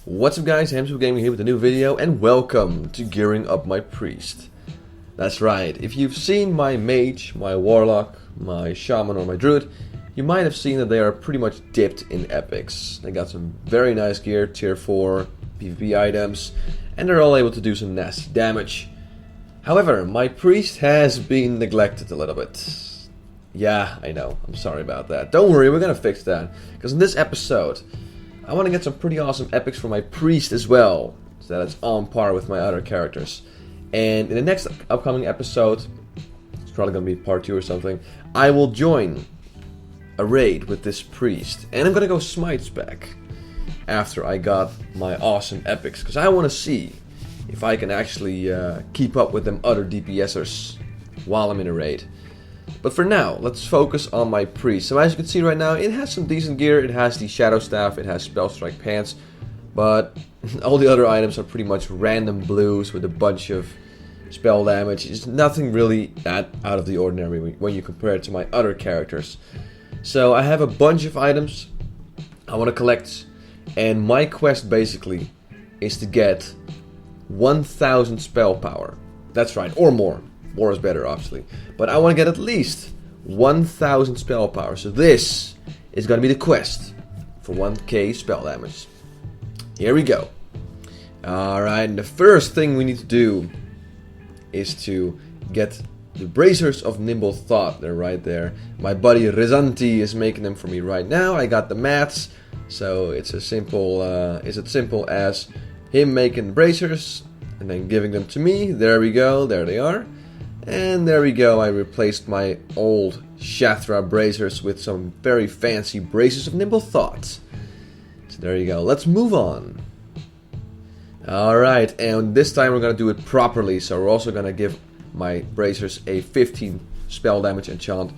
What's up guys, Hamster Gaming here with a new video and welcome to gearing up my priest. That's right, if you've seen my mage, my warlock, my shaman or my druid, you might have seen that they are pretty much dipped in epics. They got some very nice gear, tier 4 PvP items, and they're all able to do some nasty damage. However, my priest has been neglected a little bit. Yeah, I know, I'm sorry about that. Don't worry, we're gonna fix that, because in this episode I want to get some pretty awesome epics for my priest as well, so that it's on par with my other characters. And in the next upcoming episode, it's probably going to be part 2 or something, I will join a raid with this priest. And I'm going to go Smite spec after I got my awesome epics, because I want to see if I can actually keep up with them other DPSers while I'm in a raid. But for now, let's focus on my priest. So as you can see right now, it has some decent gear. It has the Shadow Staff, it has Spell Strike Pants, but all the other items are pretty much random blues with a bunch of spell damage. It's nothing really that out of the ordinary when you compare it to my other characters. So I have a bunch of items I want to collect, and my quest basically is to get 1000 spell power. That's right, or more. More is better, obviously. But I want to get at least 1000 spell power. So this is going to be the quest for 1k spell damage. Here we go. Alright, and the first thing we need to do is to get the Bracers of Nimble Thought. They're right there. My buddy Rizanti is making them for me right now. I got the mats. So it's as simple as him making bracers and then giving them to me. There we go. There they are. And there we go, I replaced my old Shathra bracers with some very fancy Bracers of Nimble Thought. So there you go, let's move on. Alright, and this time we're going to do it properly. So we're also going to give my bracers a 15 spell damage enchant.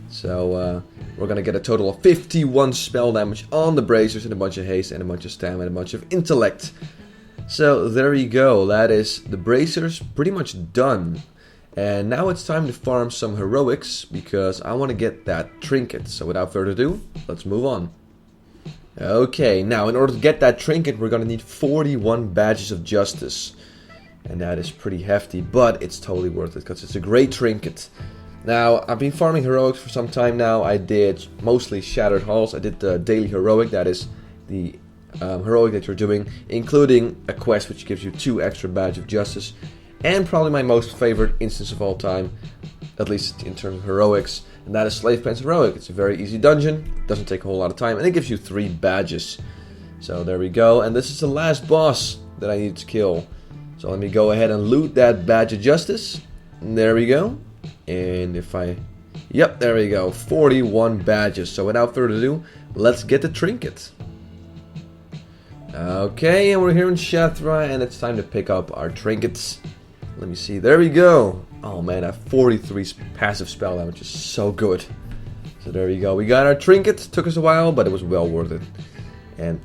So we're going to get a total of 51 spell damage on the bracers, and a bunch of haste, and a bunch of stamina, and a bunch of intellect. So there you go, that is the bracers pretty much done. And now it's time to farm some heroics, because I want to get that trinket. So without further ado, let's move on. Okay, now in order to get that trinket, we're going to need 41 badges of justice. And that is pretty hefty, but it's totally worth it, because it's a great trinket. Now, I've been farming heroics for some time now. I did mostly Shattered Halls. I did the daily heroic, that is the heroic that you're doing, including a quest which gives you 2 extra badges of justice. And probably my most favorite instance of all time, at least in terms of heroics, and that is Slave Pants Heroic. It's a very easy dungeon, doesn't take a whole lot of time, and it gives you 3 badges. So there we go, and this is the last boss that I need to kill. So let me go ahead and loot that badge of justice. And there we go. And if I... Yep, there we go, 41 badges. So without further ado, let's get the trinket. Okay, and we're here in Shathra, and it's time to pick up our trinkets. Let me see, there we go. Oh man, I have 43 passive spell damage, is so good. So there we go, we got our trinket. Took us a while, but it was well worth it. And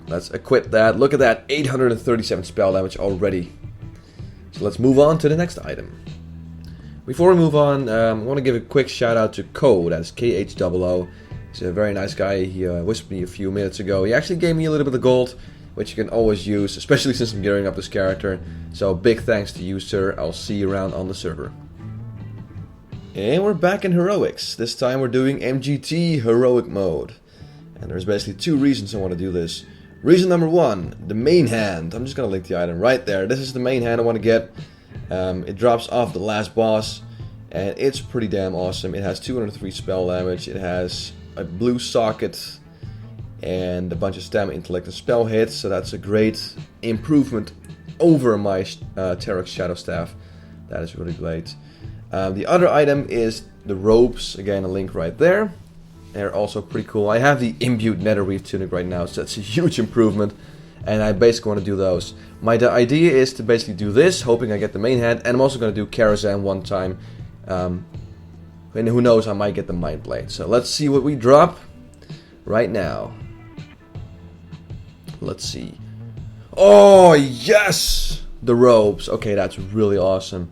let's equip that. Look at that, 837 spell damage already. So let's move on to the next item. Before we move on, I want to give a quick shout out to Ko, that's KHOO. He's a very nice guy. He whispered me a few minutes ago. He actually gave me a little bit of gold, which you can always use, especially since I'm gearing up this character. So big thanks to you, sir. I'll see you around on the server. And we're back in heroics. This time we're doing MGT heroic mode. And there's basically 2 reasons I want to do this. Reason number 1, the main hand. I'm just going to link the item right there. This is the main hand I want to get. It drops off the last boss, and it's pretty damn awesome. It has 203 spell damage. It has a blue socket and a bunch of stamina, intellect, and spell hits, so that's a great improvement over my Terex Shadow Staff. That is really great. The other item is the robes. Again, a link right there. They're also pretty cool. I have the Imbued Netherweave Tunic right now, so that's a huge improvement, and I basically want to do those. My idea is to basically do this, hoping I get the main hand, and I'm also going to do Karazhan one time. And who knows, I might get the Mind Blade. So let's see what we drop right now. Let's see. Oh, yes! The robes. Okay, that's really awesome.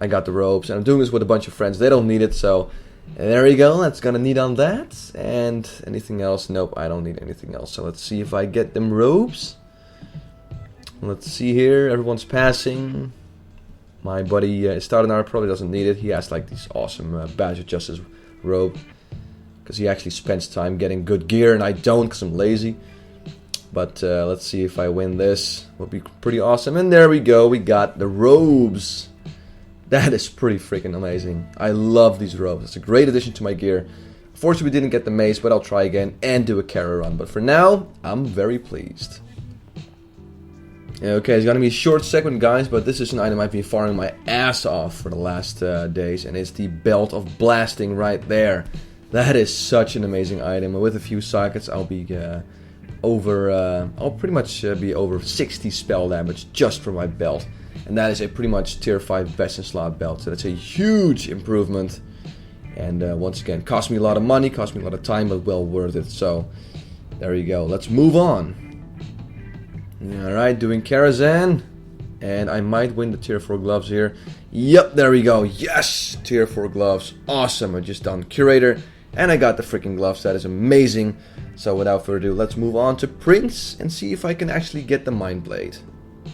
I got the robes, and I'm doing this with a bunch of friends. They don't need it, so there we go. That's gonna need on that. And anything else? Nope, I don't need anything else. So let's see if I get them robes. Let's see here. Everyone's passing. My buddy Stardenar probably doesn't need it. He has like this awesome Badge of Justice robe. Because he actually spends time getting good gear and I don't because I'm lazy. But let's see if I win this. Will be pretty awesome. And there we go. We got the robes. That is pretty freaking amazing. I love these robes. It's a great addition to my gear. Unfortunately, we didn't get the mace, but I'll try again and do a carry run. But for now, I'm very pleased. Okay, it's gonna be a short segment, guys, but this is an item I've been farming my ass off for the last days, and it's the Belt of Blasting right there. That is such an amazing item, and with a few sockets, I'll be I'll pretty much be over 60 spell damage just for my belt, and that is a pretty much tier 5 best in slot belt. So that's a huge improvement, and once again, cost me a lot of money, cost me a lot of time, but well worth it. So there you go. Let's move on. Alright, doing Karazhan. And I might win the tier 4 gloves here. Yep, there we go. Yes! Tier 4 gloves. Awesome. I just done Curator. And I got the freaking gloves. That is amazing. So without further ado, let's move on to Prince. And see if I can actually get the Mind Blade.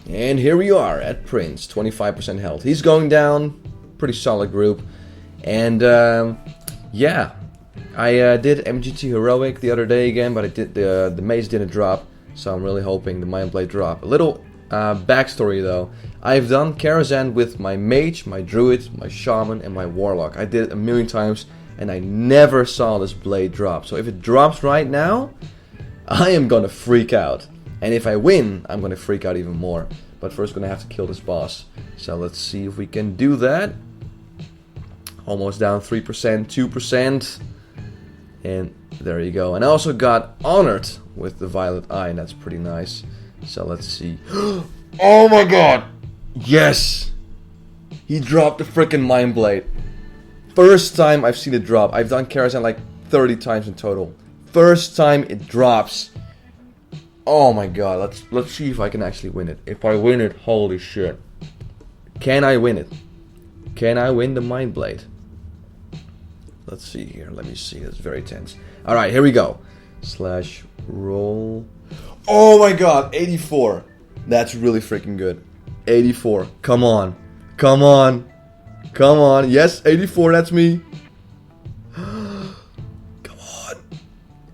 And here we are at Prince. 25% health. He's going down. Pretty solid group. And yeah. I did MGT Heroic the other day again. But I did the mace didn't drop. So I'm really hoping the Mind Blade drop. A little backstory though. I've done Karazhan with my Mage, my Druid, my Shaman and my Warlock. I did it a million times and I never saw this blade drop. So if it drops right now, I am gonna freak out. And if I win, I'm gonna freak out even more. But first gonna have to kill this boss. So let's see if we can do that. Almost down 3%, 2%. And there you go. And I also got honored with the Violet Eye, and that's pretty nice. So let's see. Oh my god! Yes! He dropped the freaking Mind Blade. First time I've seen it drop. I've done Karazhan like 30 times in total. First time it drops. Oh my god, let's see if I can actually win it. If I win it, holy shit. Can I win it? Can I win the Mind Blade? Let's see here. Let me see. It's very tense. Alright, here we go. Slash roll. Oh my god, 84. That's really freaking good. 84. Come on. Come on. Come on. Yes, 84. That's me. Come on.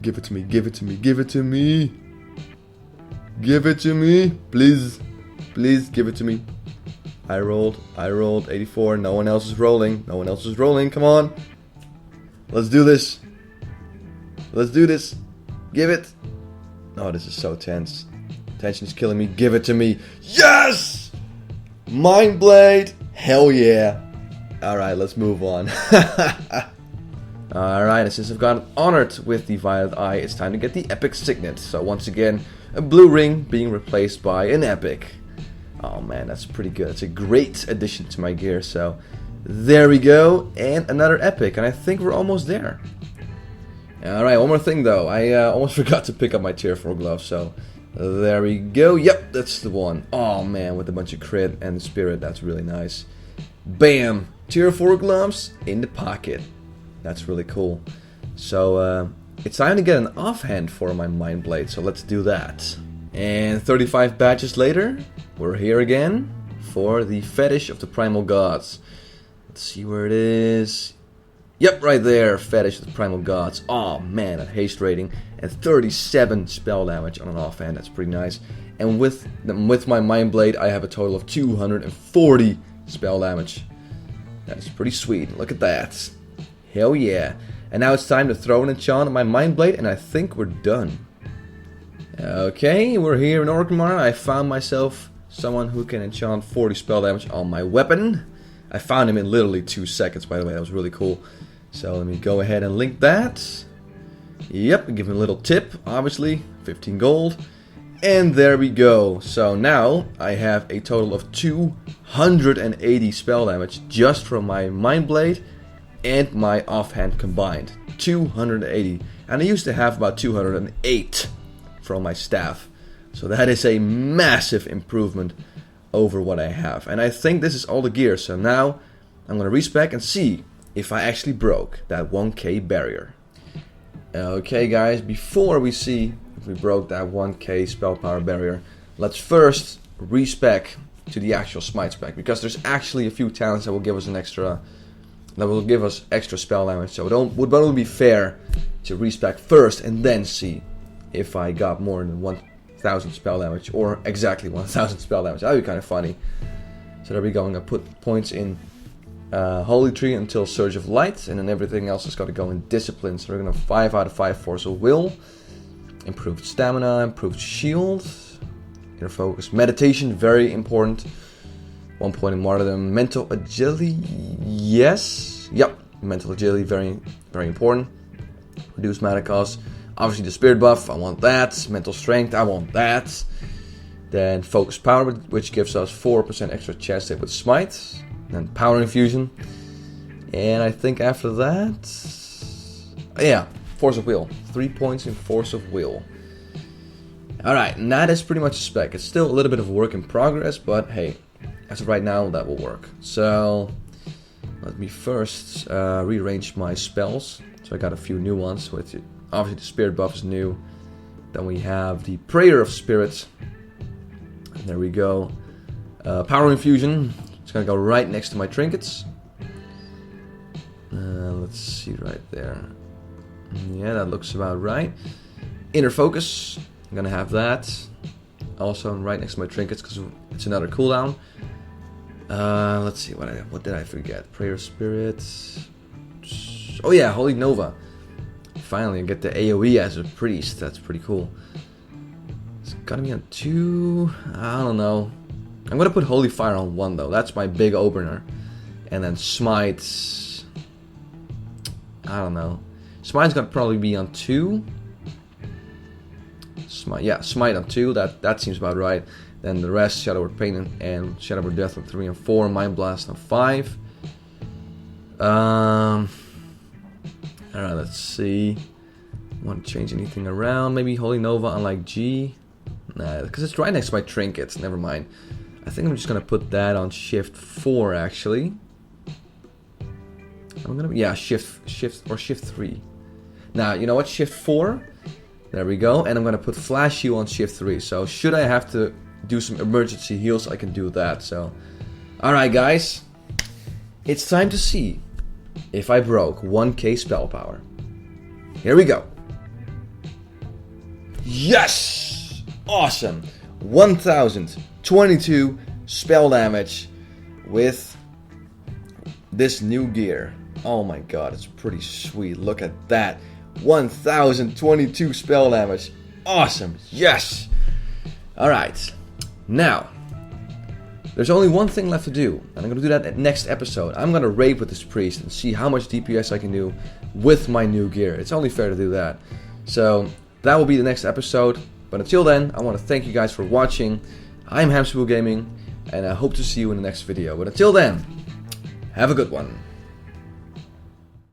Give it to me. Give it to me. Give it to me. Give it to me. Please. Please give it to me. I rolled 84. No one else is rolling. No one else is rolling. Come on. Let's do this. Let's do this. Give it. Oh, this is so tense. Tension is killing me. Give it to me. Yes! Mind Blade. Hell yeah. Alright, let's move on. Alright, and since I've gotten honored with the Violet Eye, it's time to get the Epic Signet. So once again, a blue ring being replaced by an Epic. Oh man, that's pretty good. It's a great addition to my gear. So there we go. And another Epic. And I think we're almost there. Alright, one more thing though. I almost forgot to pick up my tier 4 gloves. So there we go. Yep, that's the one. Oh man, with a bunch of crit and spirit. That's really nice. Bam! Tier 4 gloves in the pocket. That's really cool. So it's time to get an offhand for my Mind Blade. So let's do that. And 35 badges later, we're here again for the Fetish of the Primal Gods. Let's see where it is. Yep, right there. Fetish of the Primal Gods. Oh man, a haste rating and 37 spell damage on an offhand. That's pretty nice. And with my Mind Blade, I have a total of 240 spell damage. That's pretty sweet. Look at that. Hell yeah. And now it's time to throw an enchant on my Mind Blade, and I think we're done. Okay, we're here in Orgrimmar. I found myself someone who can enchant 40 spell damage on my weapon. I found him in literally 2 seconds, by the way. That was really cool. So let me go ahead and link that. Yep, give him a little tip, obviously. 15 gold. And there we go. So now I have a total of 280 spell damage just from my Mind Blade and my offhand combined. 280. And I used to have about 208 from my staff. So that is a massive improvement over what I have. And I think this is all the gear. So now I'm going to respec and see if I actually broke that 1k barrier. Okay guys, before we see if we broke that 1k spell power barrier, let's first respec to the actual Smite spec, because there's actually a few talents that will give us extra spell damage. So it would only be fair to respec first and then see if I got more than 1,000 spell damage, or exactly 1,000 spell damage. That would be kind of funny. So there we go. I'm gonna put points in Holy Tree until Surge of Light, and then everything else is gonna go in Discipline. So we're gonna 5 out of 5 Force of Will, improved stamina, improved shield, inner focus, meditation, very important. 1 point in Martyrdom, mental agility, yes, yep, mental agility, very, very important. Reduced mana cost, obviously the spirit buff, I want that. Mental strength, I want that. Then focus power, which gives us 4% extra chance hit with Smite. Then power infusion, and I think after that, yeah, Force of Will, 3 points in Force of Will. Alright, and that is pretty much a spec. It's still a little bit of work in progress, but hey, as of right now, that will work. So, let me first rearrange my spells. So I got a few new ones, with it. Obviously the Spirit buff is new. Then we have the Prayer of Spirits. And there we go. Power Infusion. It's gonna go right next to my trinkets. Let's see right there. Yeah, that looks about right. Inner Focus. I'm gonna have that. Also right next to my trinkets because it's another cooldown. Let's see, what did I forget? Prayer of Spirits. Oh yeah, Holy Nova. Finally, I get the AoE as a priest. That's pretty cool. It's gonna be on 2. I don't know. I'm gonna put Holy Fire on 1 though. That's my big opener. And then Smite. I don't know. Smite's gonna probably be on 2. Smite, yeah, Smite on 2. That seems about right. Then the rest, Shadow Word Pain and Shadow Word Death on 3 and 4. Mind Blast on 5. Alright, let's see. Want to change anything around? Maybe Holy Nova on like G. Nah, because it's right next to my trinkets. Never mind. I think I'm just gonna put that on Shift 4 actually. Shift 3. Now you know what? Shift 4. There we go. And I'm gonna put Flash Heal on Shift 3. So should I have to do some emergency heals, I can do that. So, all right, guys, it's time to see if I broke 1k spell power. Here we go. Yes! Awesome! 1022 spell damage with this new gear. Oh my god, it's pretty sweet. Look at that. 1022 spell damage. Awesome. Yes! Alright. Now, there's only one thing left to do, and I'm going to do that at next episode. I'm going to raid with this priest and see how much DPS I can do with my new gear. It's only fair to do that. So, that will be the next episode. But until then, I want to thank you guys for watching. I'm Hamsterwheel Gaming, and I hope to see you in the next video. But until then, have a good one.